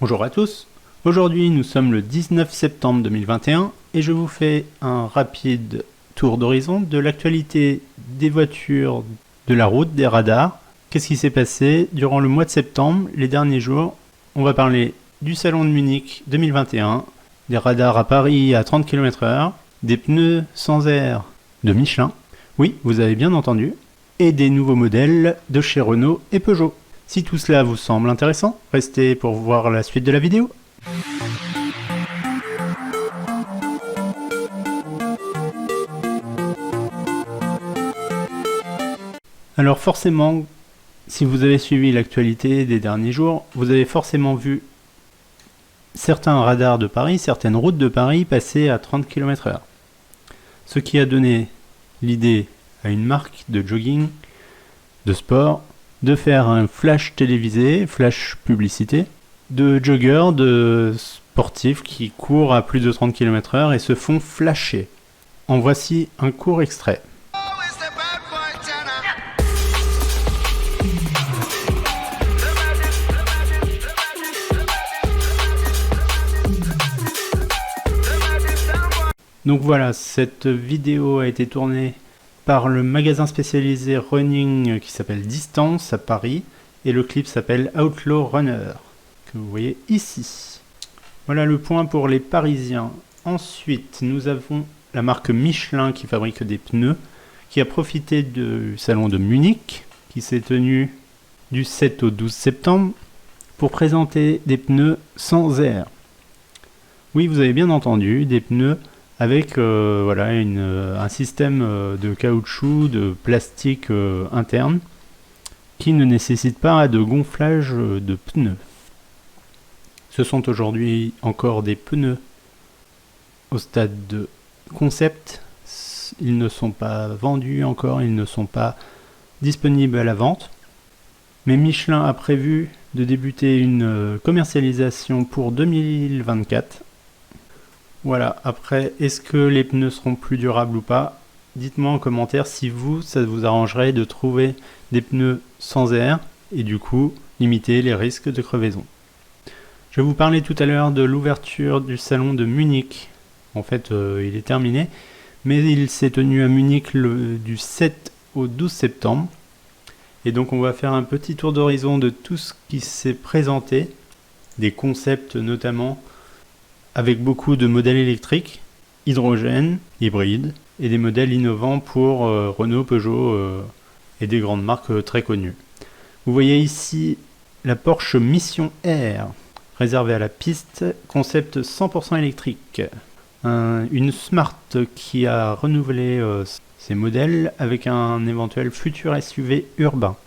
Bonjour à tous, aujourd'hui nous sommes le 19 septembre 2021 et je vous fais un rapide tour d'horizon de l'actualité des voitures, de la route, des radars. Qu'est-ce qui s'est passé durant le mois de septembre, les derniers jours? On va parler du salon de Munich 2021, des radars à Paris à 30 km/h, des pneus sans air de Michelin, oui vous avez bien entendu, et des nouveaux modèles de chez Renault et Peugeot. Si tout cela vous semble intéressant, restez pour voir la suite de la vidéo. Alors forcément, si vous avez suivi l'actualité des derniers jours, vous avez forcément vu certains radars de Paris, certaines routes de Paris passer à 30 km/h. Ce qui a donné l'idée à une marque de jogging, de sport, de faire un flash télévisé, flash publicité, de joggers, de sportifs qui courent à plus de 30 km/h et se font flasher. En voici un court extrait. Donc voilà, cette vidéo a été tournée par le magasin spécialisé running qui s'appelle Distance à Paris et le clip s'appelle Outlaw Runner que vous voyez ici. Voilà le point pour les Parisiens. Ensuite nous avons la marque Michelin qui fabrique des pneus qui a profité du salon de Munich qui s'est tenu du 7 au 12 septembre pour présenter des pneus sans air. Oui vous avez bien entendu, des pneus avec voilà, un système de caoutchouc, de plastique interne, qui ne nécessite pas de gonflage de pneus. Ce sont aujourd'hui encore des pneus au stade de concept. Ils ne sont pas vendus encore, ils ne sont pas disponibles à la vente. Mais Michelin a prévu de débuter une commercialisation pour 2024. Voilà, après, est-ce que les pneus seront plus durables ou pas? Dites-moi en commentaire si vous, ça vous arrangerait de trouver des pneus sans air et du coup, limiter les risques de crevaison. Je vous parlais tout à l'heure de l'ouverture du salon de Munich. En fait, il est terminé, mais il s'est tenu à Munich du 7 au 12 septembre. Et donc, on va faire un petit tour d'horizon de tout ce qui s'est présenté, des concepts notamment, avec beaucoup de modèles électriques, hydrogène, hybride, et des modèles innovants pour Renault, Peugeot et des grandes marques très connues. Vous voyez ici la Porsche Mission R, réservée à la piste, concept 100% électrique. Une Smart qui a renouvelé ses modèles avec un éventuel futur SUV urbain.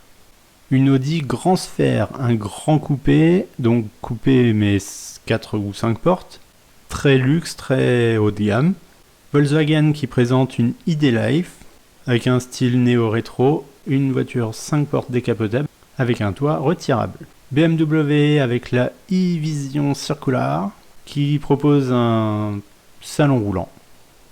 Une Audi Grand Sphere, un grand coupé, donc coupé mais 4 ou 5 portes, très luxe, très haut de gamme. Volkswagen qui présente une ID-Life avec un style néo-rétro, une voiture 5 portes décapotable avec un toit retirable. BMW avec la e-Vision Circular qui propose un salon roulant,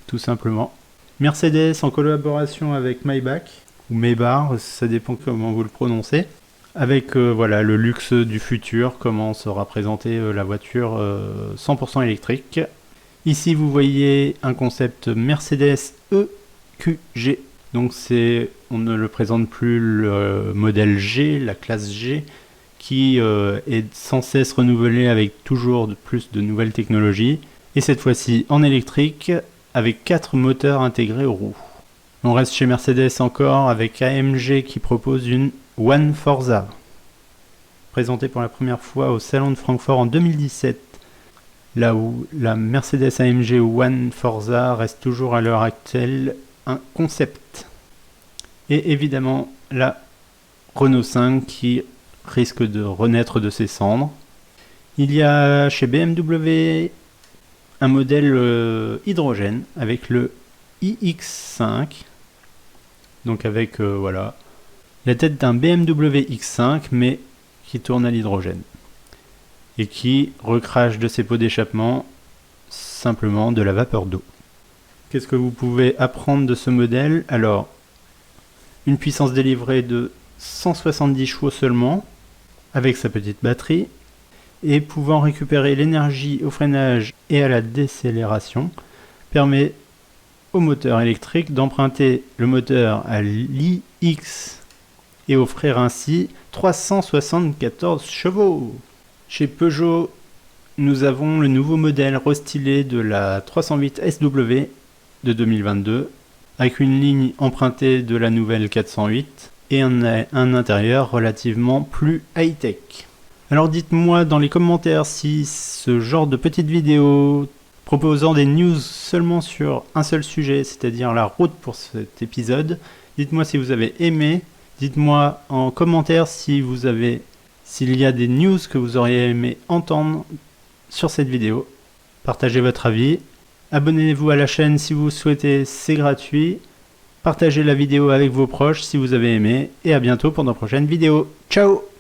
tout simplement. Mercedes en collaboration avec Maybach, ou Maybach, ça dépend comment vous le prononcez. Avec voilà, le luxe du futur, comment sera présentée la voiture 100% électrique. Ici vous voyez un concept Mercedes EQG. Donc on ne le présente plus le modèle G, la classe G, qui est sans cesse renouvelée avec toujours plus de nouvelles technologies. Et cette fois-ci en électrique, avec 4 moteurs intégrés aux roues. On reste chez Mercedes encore avec AMG qui propose une One Forza, présentée pour la première fois au salon de Francfort en 2017, là où la Mercedes AMG One Forza reste toujours à l'heure actuelle un concept. Et évidemment la Renault 5 qui risque de renaître de ses cendres. Il y a chez BMW un modèle hydrogène avec le iX5, donc avec voilà, la tête d'un BMW X5 mais qui tourne à l'hydrogène et qui recrache de ses pots d'échappement simplement de la vapeur d'eau. Qu'est-ce que vous pouvez apprendre de ce modèle? Alors, une puissance délivrée de 170 chevaux seulement avec sa petite batterie, et pouvant récupérer l'énergie au freinage et à la décélération, permet au moteur électrique d'emprunter le moteur à l'IX et offrir ainsi 374 chevaux. Chez Peugeot, nous avons le nouveau modèle restylé de la 308 SW de 2022 avec une ligne empruntée de la nouvelle 408 et un intérieur relativement plus high-tech. Alors dites-moi dans les commentaires si ce genre de petite vidéo proposant des news seulement sur un seul sujet, c'est-à-dire la route pour cet épisode, dites-moi si vous avez aimé, dites-moi en commentaire s'il y a des news que vous auriez aimé entendre sur cette vidéo. Partagez votre avis, abonnez-vous à la chaîne si vous souhaitez, c'est gratuit. Partagez la vidéo avec vos proches si vous avez aimé, et à bientôt pour de prochaines vidéos. Ciao!